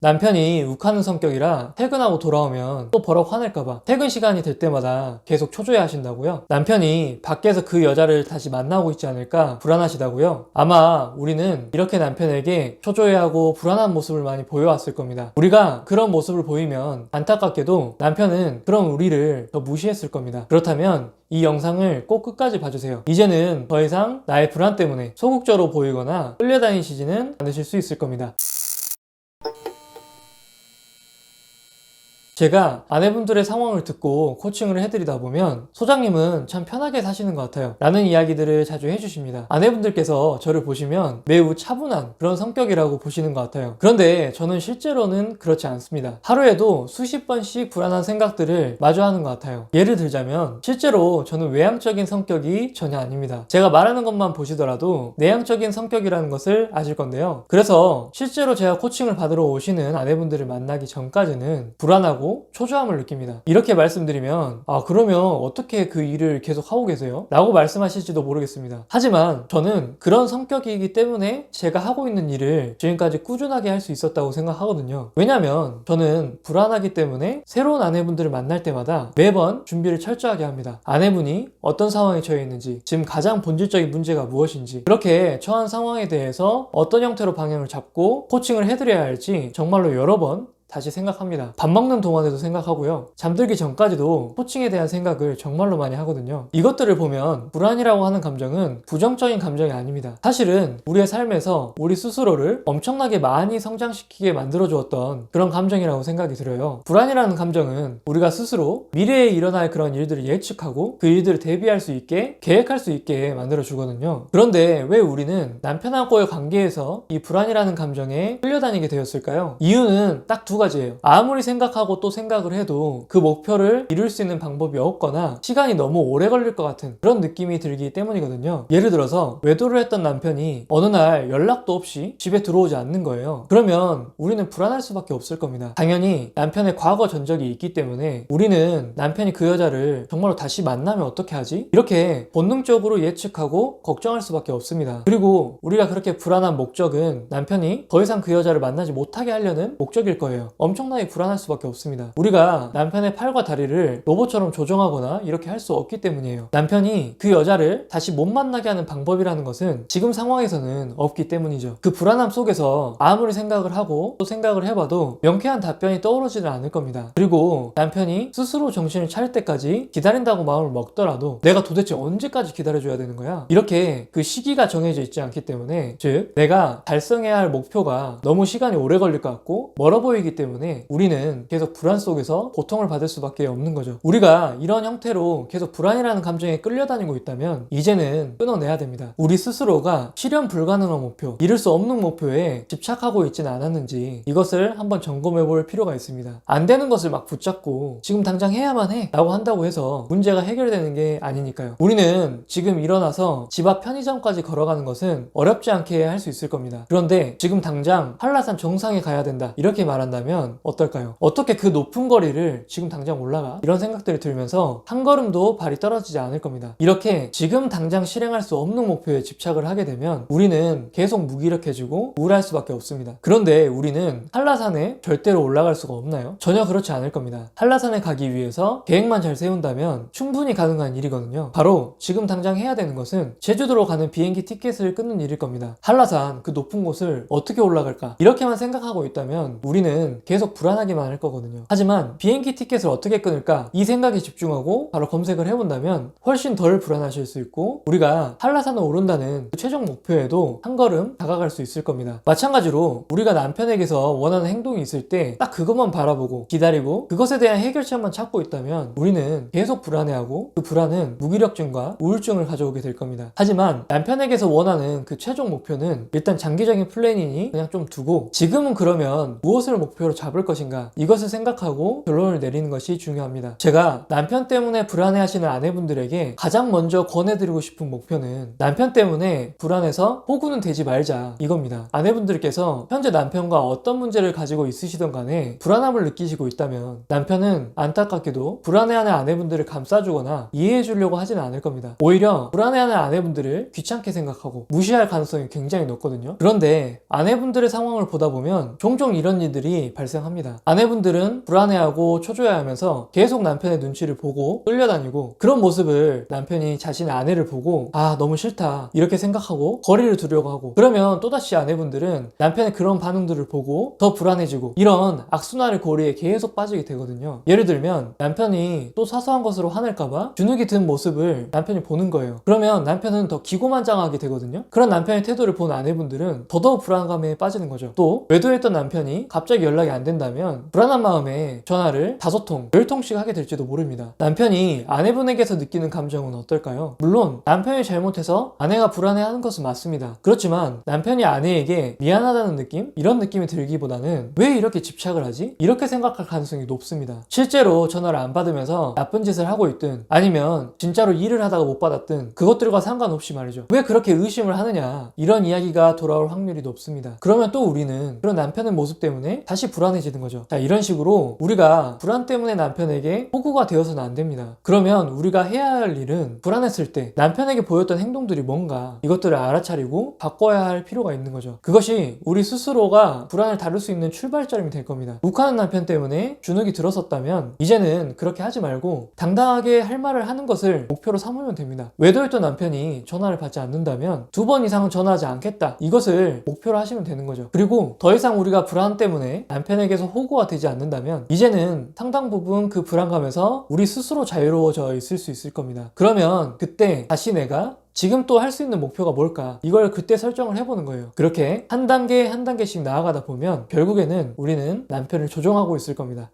남편이 욱하는 성격이라 퇴근하고 돌아오면 또 버럭 화낼까봐 퇴근 시간이 될 때마다 계속 초조해 하신다고요? 남편이 밖에서 그 여자를 다시 만나고 있지 않을까 불안하시다고요? 아마 우리는 이렇게 남편에게 초조해하고 불안한 모습을 많이 보여왔을 겁니다. 우리가 그런 모습을 보이면 안타깝게도 남편은 그런 우리를 더 무시했을 겁니다. 그렇다면 이 영상을 꼭 끝까지 봐주세요. 이제는 더 이상 나의 불안 때문에 소극적으로 보이거나 끌려다니시지는 않으실 수 있을 겁니다. 제가 아내분들의 상황을 듣고 코칭을 해드리다 보면 소장님은 참 편하게 사시는 것 같아요 라는 이야기들을 자주 해주십니다. 아내분들께서 저를 보시면 매우 차분한 그런 성격이라고 보시는 것 같아요. 그런데 저는 실제로는 그렇지 않습니다. 하루에도 수십 번씩 불안한 생각들을 마주하는 것 같아요. 예를 들자면 실제로 저는 외향적인 성격이 전혀 아닙니다. 제가 말하는 것만 보시더라도 내향적인 성격이라는 것을 아실 건데요. 그래서 실제로 제가 코칭을 받으러 오시는 아내분들을 만나기 전까지는 불안하고 초조함을 느낍니다. 이렇게 말씀드리면 그러면 어떻게 그 일을 계속 하고 계세요? 라고 말씀하실지도 모르겠습니다. 하지만 저는 그런 성격이기 때문에 제가 하고 있는 일을 지금까지 꾸준하게 할 수 있었다고 생각하거든요. 왜냐면 저는 불안하기 때문에 새로운 아내분들을 만날 때마다 매번 준비를 철저하게 합니다. 아내분이 어떤 상황에 처해 있는지, 지금 가장 본질적인 문제가 무엇인지, 그렇게 처한 상황에 대해서 어떤 형태로 방향을 잡고 코칭을 해드려야 할지 정말로 여러 번 다시 생각합니다. 밥 먹는 동안에도 생각하고요. 잠들기 전까지도 코칭에 대한 생각을 정말로 많이 하거든요. 이것들을 보면 불안이라고 하는 감정은 부정적인 감정이 아닙니다. 사실은 우리의 삶에서 우리 스스로를 엄청나게 많이 성장시키게 만들어주었던 그런 감정이라고 생각이 들어요. 불안이라는 감정은 우리가 스스로 미래에 일어날 그런 일들을 예측하고 그 일들을 대비할 수 있게 계획할 수 있게 만들어주거든요. 그런데 왜 우리는 남편하고의 관계에서 이 불안이라는 감정에 끌려다니게 되었을까요? 이유는 딱 두 가지예요. 아무리 생각하고 또 생각을 해도 그 목표를 이룰 수 있는 방법이 없거나 시간이 너무 오래 걸릴 것 같은 그런 느낌이 들기 때문이거든요. 예를 들어서 외도를 했던 남편이 어느 날 연락도 없이 집에 들어오지 않는 거예요. 그러면 우리는 불안할 수밖에 없을 겁니다. 당연히 남편의 과거 전적이 있기 때문에 우리는 남편이 그 여자를 정말로 다시 만나면 어떻게 하지? 이렇게 본능적으로 예측하고 걱정할 수밖에 없습니다. 그리고 우리가 그렇게 불안한 목적은 남편이 더 이상 그 여자를 만나지 못하게 하려는 목적일 거예요. 엄청나게 불안할 수밖에 없습니다. 우리가 남편의 팔과 다리를 로봇처럼 조정하거나 이렇게 할 수 없기 때문이에요. 남편이 그 여자를 다시 못 만나게 하는 방법이라는 것은 지금 상황에서는 없기 때문이죠. 그 불안함 속에서 아무리 생각을 하고 또 생각을 해봐도 명쾌한 답변이 떠오르지는 않을 겁니다. 그리고 남편이 스스로 정신을 차릴 때까지 기다린다고 마음을 먹더라도 내가 도대체 언제까지 기다려줘야 되는 거야? 이렇게 그 시기가 정해져 있지 않기 때문에, 즉 내가 달성해야 할 목표가 너무 시간이 오래 걸릴 것 같고 멀어 보이기 때문에 우리는 계속 불안 속에서 고통을 받을 수밖에 없는 거죠. 우리가 이런 형태로 계속 불안이라는 감정에 끌려다니고 있다면 이제는 끊어내야 됩니다. 우리 스스로가 실현 불가능한 목표, 이룰 수 없는 목표에 집착하고 있지는 않았는지 이것을 한번 점검해 볼 필요가 있습니다. 안 되는 것을 막 붙잡고 지금 당장 해야만 해 라고 한다고 해서 문제가 해결되는 게 아니니까요. 우리는 지금 일어나서 집 앞 편의점까지 걸어가는 것은 어렵지 않게 할 수 있을 겁니다. 그런데 지금 당장 한라산 정상에 가야 된다 이렇게 말한다면 어떨까요? 어떻게 그 높은 거리를 지금 당장 올라가? 이런 생각들이 들면서 한 걸음도 발이 떨어지지 않을 겁니다. 이렇게 지금 당장 실행할 수 없는 목표에 집착을 하게 되면 우리는 계속 무기력해지고 우울할 수밖에 없습니다. 그런데 우리는 한라산에 절대로 올라갈 수가 없나요? 전혀 그렇지 않을 겁니다. 한라산에 가기 위해서 계획만 잘 세운다면 충분히 가능한 일이거든요. 바로 지금 당장 해야 되는 것은 제주도로 가는 비행기 티켓을 끊는 일일 겁니다. 한라산 그 높은 곳을 어떻게 올라갈까? 이렇게만 생각하고 있다면 우리는 계속 불안하기만 할 거거든요. 하지만 비행기 티켓을 어떻게 끊을까? 이 생각에 집중하고 바로 검색을 해본다면 훨씬 덜 불안하실 수 있고 우리가 한라산을 오른다는 그 최종 목표에도 한 걸음 다가갈 수 있을 겁니다. 마찬가지로 우리가 남편에게서 원하는 행동이 있을 때 딱 그것만 바라보고 기다리고 그것에 대한 해결책만 찾고 있다면 우리는 계속 불안해하고 그 불안은 무기력증과 우울증을 가져오게 될 겁니다. 하지만 남편에게서 원하는 그 최종 목표는 일단 장기적인 플랜이니 그냥 좀 두고 지금은 그러면 무엇을 목표로 잡을 것인가 이것을 생각하고 결론을 내리는 것이 중요합니다. 제가 남편 때문에 불안해하시는 아내분들에게 가장 먼저 권해드리고 싶은 목표는 남편 때문에 불안해서 호구는 되지 말자 이겁니다. 아내분들께서 현재 남편과 어떤 문제를 가지고 있으시던 간에 불안함을 느끼시고 있다면 남편은 안타깝게도 불안해하는 아내분들을 감싸주거나 이해해주려고 하지는 않을 겁니다. 오히려 불안해하는 아내분들을 귀찮게 생각하고 무시할 가능성이 굉장히 높거든요. 그런데 아내분들의 상황을 보다 보면 종종 이런 일들이 상황이 발생합니다. 아내분들은 불안해하고 초조해하면서 계속 남편의 눈치를 보고 끌려다니고, 그런 모습을 남편이 자신의 아내를 보고 아 너무 싫다 이렇게 생각하고 거리를 두려고 하고, 그러면 또다시 아내분들은 남편의 그런 반응들을 보고 더 불안해지고, 이런 악순환의 고리에 계속 빠지게 되거든요. 예를 들면 남편이 또 사소한 것으로 화낼까봐 주눅이 든 모습을 남편이 보는 거예요. 그러면 남편은 더 기고만장하게 되거든요. 그런 남편의 태도를 본 아내분들은 더더욱 불안감에 빠지는 거죠. 또 외도했던 남편이 갑자기 연락이 안 된다면 불안한 마음에 전화를 5통, 10통씩 하게 될지도 모릅니다. 남편이 아내분에게서 느끼는 감정은 어떨까요? 물론 남편이 잘못해서 아내가 불안해하는 것은 맞습니다. 그렇지만 남편이 아내에게 미안하다는 느낌? 이런 느낌이 들기보다는 왜 이렇게 집착을 하지? 이렇게 생각할 가능성이 높습니다. 실제로 전화를 안 받으면서 나쁜 짓을 하고 있든 아니면 진짜로 일을 하다가 못 받았든 그것들과 상관없이 말이죠. 왜 그렇게 의심을 하느냐, 이런 이야기가 돌아올 확률이 높습니다. 그러면 또 우리는 그런 남편의 모습 때문에 다시 불안해지는 거죠. 자, 이런 식으로 우리가 불안 때문에 남편에게 호구가 되어서는 안 됩니다. 그러면 우리가 해야 할 일은 불안했을 때 남편에게 보였던 행동들이 뭔가, 이것들을 알아차리고 바꿔야 할 필요가 있는 거죠. 그것이 우리 스스로가 불안을 다룰 수 있는 출발점이 될 겁니다. 욱하는 남편 때문에 주눅이 들었었다면 이제는 그렇게 하지 말고 당당하게 할 말을 하는 것을 목표로 삼으면 됩니다. 외도했던 남편이 전화를 받지 않는다면 2번 이상은 전화하지 않겠다, 이것을 목표로 하시면 되는 거죠. 그리고 더 이상 우리가 불안 때문에 남편에게서 호구가 되지 않는다면 이제는 상당 부분 그 불안감에서 우리 스스로 자유로워져 있을 수 있을 겁니다. 그러면 그때 다시 내가 지금 또 할 수 있는 목표가 뭘까, 이걸 그때 설정을 해보는 거예요. 그렇게 한 단계 한 단계씩 나아가다 보면 결국에는 우리는 남편을 조종하고 있을 겁니다.